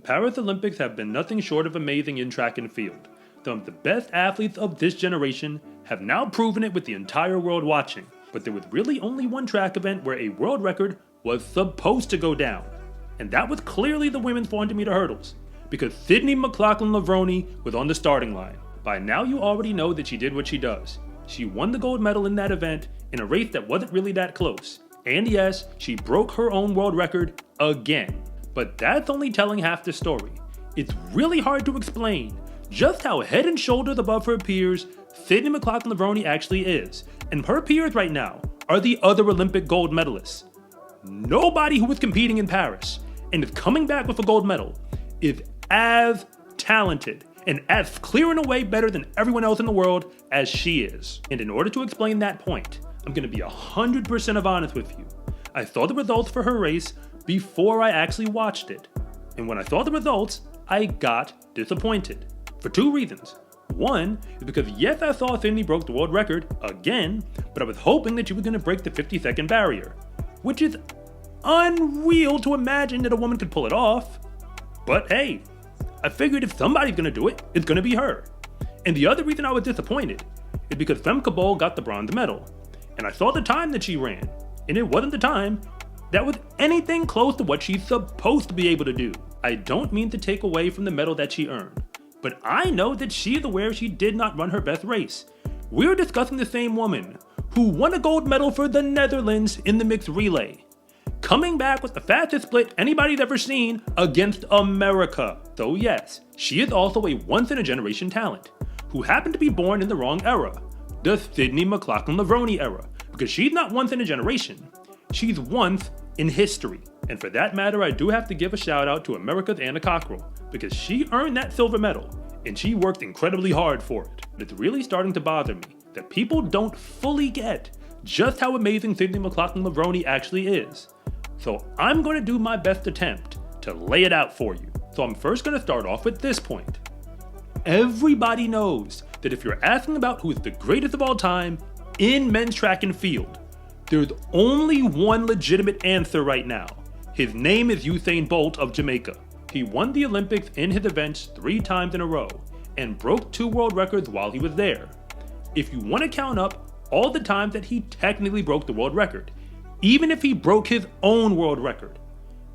Paris Olympics have been nothing short of amazing in track and field. Some of the best athletes of this generation have now proven it with the entire world watching, but there was really only one track event where a world record was supposed to go down, and that was clearly the women's 400-meter hurdles, because Sydney McLaughlin-Levrone was on the starting line. By now you already know that she did what she does. She won the gold medal in that event in a race that wasn't really that close. And yes, she broke her own world record again. But that's only telling half the story. It's really hard to explain just how head and shoulders above her peers Sydney McLaughlin-Levrone actually is. And her peers right now are the other Olympic gold medalists. Nobody who was competing in Paris and is coming back with a gold medal is as talented and as clear in a way better than everyone else in the world as she is. And in order to explain that point, I'm going to be 100% honest with you. I saw the results for her race before I actually watched it. And when I saw the results, I got disappointed. For two reasons. One is because yes, I saw Sydney broke the world record again, but I was hoping that she was going to break the 50-second barrier, which is unreal to imagine that a woman could pull it off. But hey, I figured if somebody's going to do it, it's going to be her. And the other reason I was disappointed is because Femke Bol got the bronze medal. And I saw the time that she ran, and it wasn't the time that was anything close to what she's supposed to be able to do. I don't mean to take away from the medal that she earned, but I know that she is aware she did not run her best race. We're discussing the same woman who won a gold medal for the Netherlands in the mixed relay, coming back with the fastest split anybody's ever seen against America. So yes, she is also a once-in-a-generation talent who happened to be born in the wrong era, the Sydney McLaughlin-Levrone era, because she's not once in a generation, she's once in history. And for that matter, I do have to give a shout out to America's Anna Cockrell, because she earned that silver medal, and she worked incredibly hard for it. But it's really starting to bother me that people don't fully get just how amazing Sydney McLaughlin-Levrone actually is. So I'm going to do my best attempt to lay it out for you. So I'm first going to start off with this point. Everybody knows that if you're asking about who is the greatest of all time in men's track and field, there's only one legitimate answer right now. His name is Usain Bolt of Jamaica. He won the Olympics in his events 3 times in a row and broke 2 world records while he was there. If you want to count up all the times that he technically broke the world record, even if he broke his own world record,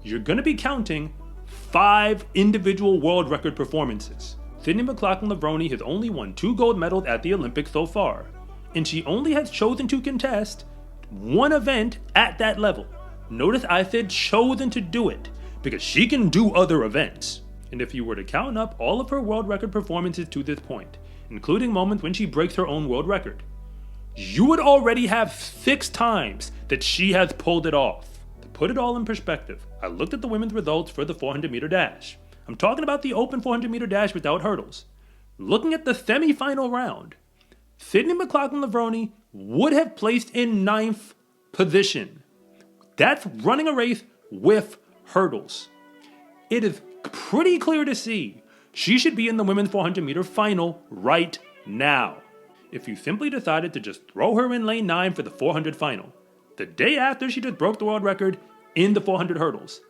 you're going to be counting 5 individual world record performances. Sydney McLaughlin-Levrone has only won 2 gold medals at the Olympics so far, and she only has chosen to contest 1 event at that level. Notice I said chosen to do it, because she can do other events. And if you were to count up all of her world record performances to this point, including moments when she breaks her own world record, you would already have 6 times that she has pulled it off. To put it all in perspective, I looked at the women's results for the 400-meter dash. I'm talking about the open 400-meter dash without hurdles. Looking at the semi-final round, Sydney McLaughlin-Levrone would have placed in 9th position. That's running a race with hurdles. It is pretty clear to see she should be in the women's 400-meter final right now. If you simply decided to just throw her in lane 9 for the 400 final, the day after she just broke the world record in the 400 hurdles,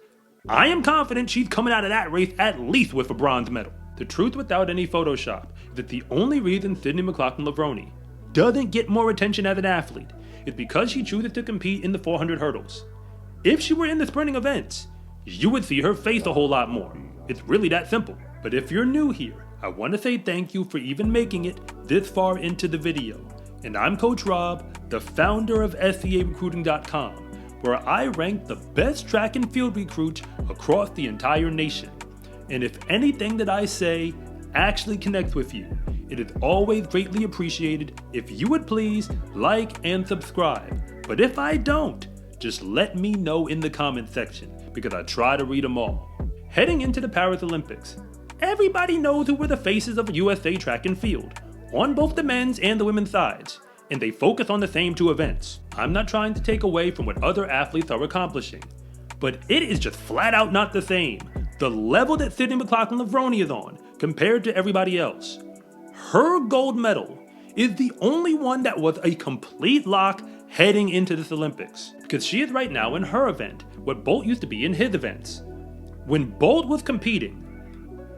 I am confident she's coming out of that race at least with a bronze medal. The truth without any Photoshop is that the only reason Sydney McLaughlin-Levrone doesn't get more attention as an athlete is because she chooses to compete in the 400 hurdles. If she were in the sprinting events, you would see her face a whole lot more. It's really that simple. But if you're new here, I want to say thank you for even making it this far into the video. And I'm Coach Rob, the founder of SCArecruiting.com, where I rank the best track and field recruits across the entire nation. And if anything that I say actually connects with you, it is always greatly appreciated if you would please like and subscribe. But if I don't, just let me know in the comment section, because I try to read them all. Heading into the Paris Olympics, everybody knows who were the faces of USA track and field, on both the men's and the women's sides, and they focus on the same 2 events. I'm not trying to take away from what other athletes are accomplishing, but it is just flat out not the same. The level that Sydney McLaughlin-Levrone is on compared to everybody else. Her gold medal is the only one that was a complete lock heading into this Olympics, because she is right now in her event what Bolt used to be in his events. When Bolt was competing,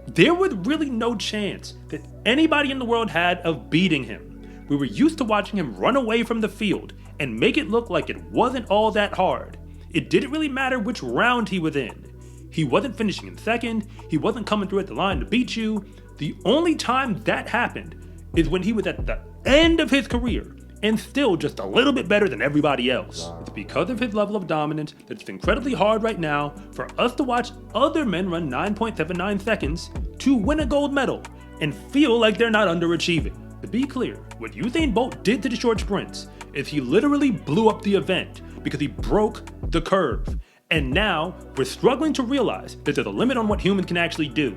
There was really no chance that anybody in the world had of beating him. We were used to watching him run away from the field and make it look like it wasn't all that hard. It didn't really matter which round he was in. He wasn't finishing in second, he wasn't coming through at the line to beat you. The only time that happened is when he was at the end of his career and still just a little bit better than everybody else. It's because of his level of dominance that it's incredibly hard right now for us to watch other men run 9.79 seconds to win a gold medal and feel like they're not underachieving. To be clear, what Usain Bolt did to the short sprints is he literally blew up the event because he broke the curve. And now we're struggling to realize that there's a limit on what humans can actually do.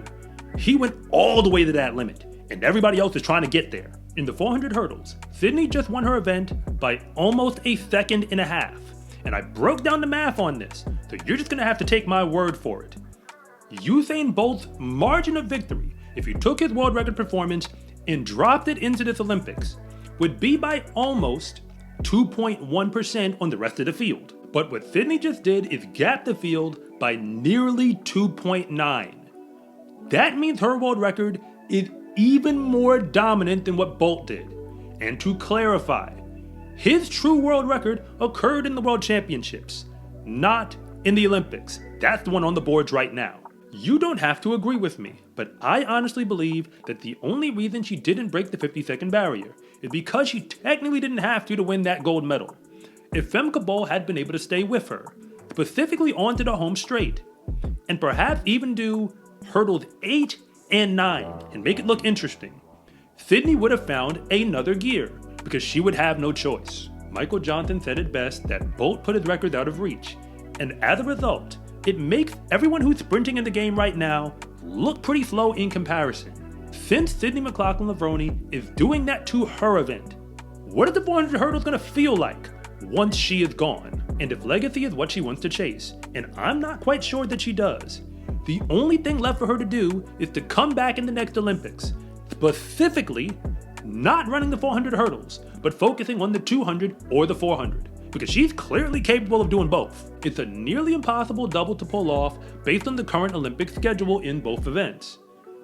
He went all the way to that limit, and everybody else is trying to get there. In the 400 hurdles, Sydney just won her event by almost a second and a half. And I broke down the math on this, so you're just gonna have to take my word for it. Usain Bolt's margin of victory, if he took his world record performance and dropped it into this Olympics, would be by almost 2.1% on the rest of the field. But what Sydney just did is gap the field by nearly 2.9. That means her world record is even more dominant than what Bolt did. And to clarify, his true world record occurred in the World Championships, not in the Olympics. That's the one on the boards right now. You don't have to agree with me, but I honestly believe that the only reason she didn't break the 50-second barrier is because she technically didn't have to win that gold medal. If Femke Bol had been able to stay with her, specifically onto the home straight, and perhaps even do hurdles 8 and 9 and make it look interesting, Sydney would have found another gear because she would have no choice. Michael Johnson said it best that Bolt put his records out of reach, and as a result, it makes everyone who's sprinting in the game right now look pretty slow in comparison. Since Sydney McLaughlin-Levrone is doing that to her event, what is the 400 hurdles gonna feel like once she is gone? And if legacy is what she wants to chase, and I'm not quite sure that she does, the only thing left for her to do is to come back in the next Olympics, specifically not running the 400 hurdles, but focusing on the 200 or the 400, because she's clearly capable of doing both. It's a nearly impossible double to pull off based on the current Olympic schedule in both events.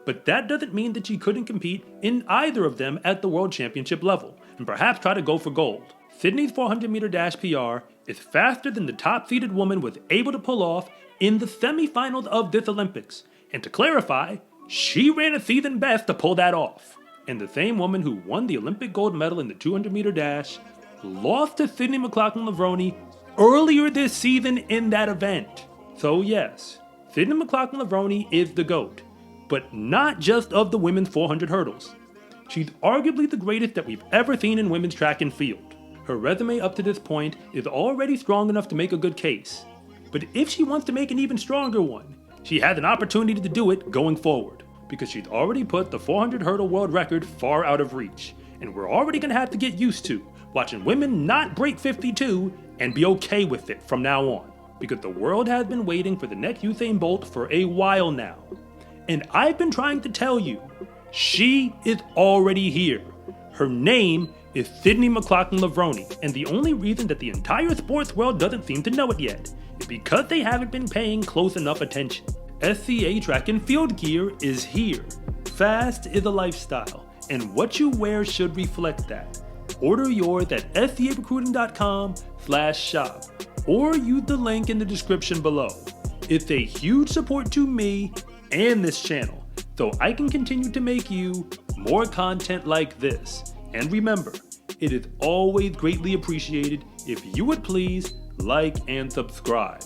But that doesn't mean that she couldn't compete in either of them at the World Championship level, and perhaps try to go for gold. Sydney's 400 meter dash PR is faster than the top-seeded woman was able to pull off in the semifinals of this Olympics. And to clarify, she ran a season best to pull that off. And the same woman who won the Olympic gold medal in the 200 meter dash lost to Sydney McLaughlin-Levrone earlier this season in that event. So yes, Sydney McLaughlin-Levrone is the GOAT, but not just of the women's 400 hurdles. She's arguably the greatest that we've ever seen in women's track and field. Her resume up to this point is already strong enough to make a good case. But if she wants to make an even stronger one, she has an opportunity to do it going forward, because she's already put the 400 hurdle world record far out of reach, and we're already going to have to get used to watching women not break 52 and be okay with it from now on, because the world has been waiting for the next Usain Bolt for a while now. And I've been trying to tell you, she is already here. Her name is Sydney McLaughlin-Levrone, and the only reason that the entire sports world doesn't seem to know it yet is because they haven't been paying close enough attention. SCA track and field gear is here. Fast is a lifestyle, and what you wear should reflect that. Order yours at scarecruiting.com/shop or use the link in the description below. It's a huge support to me and this channel, so I can continue to make you more content like this. And remember, it is always greatly appreciated if you would please like and subscribe.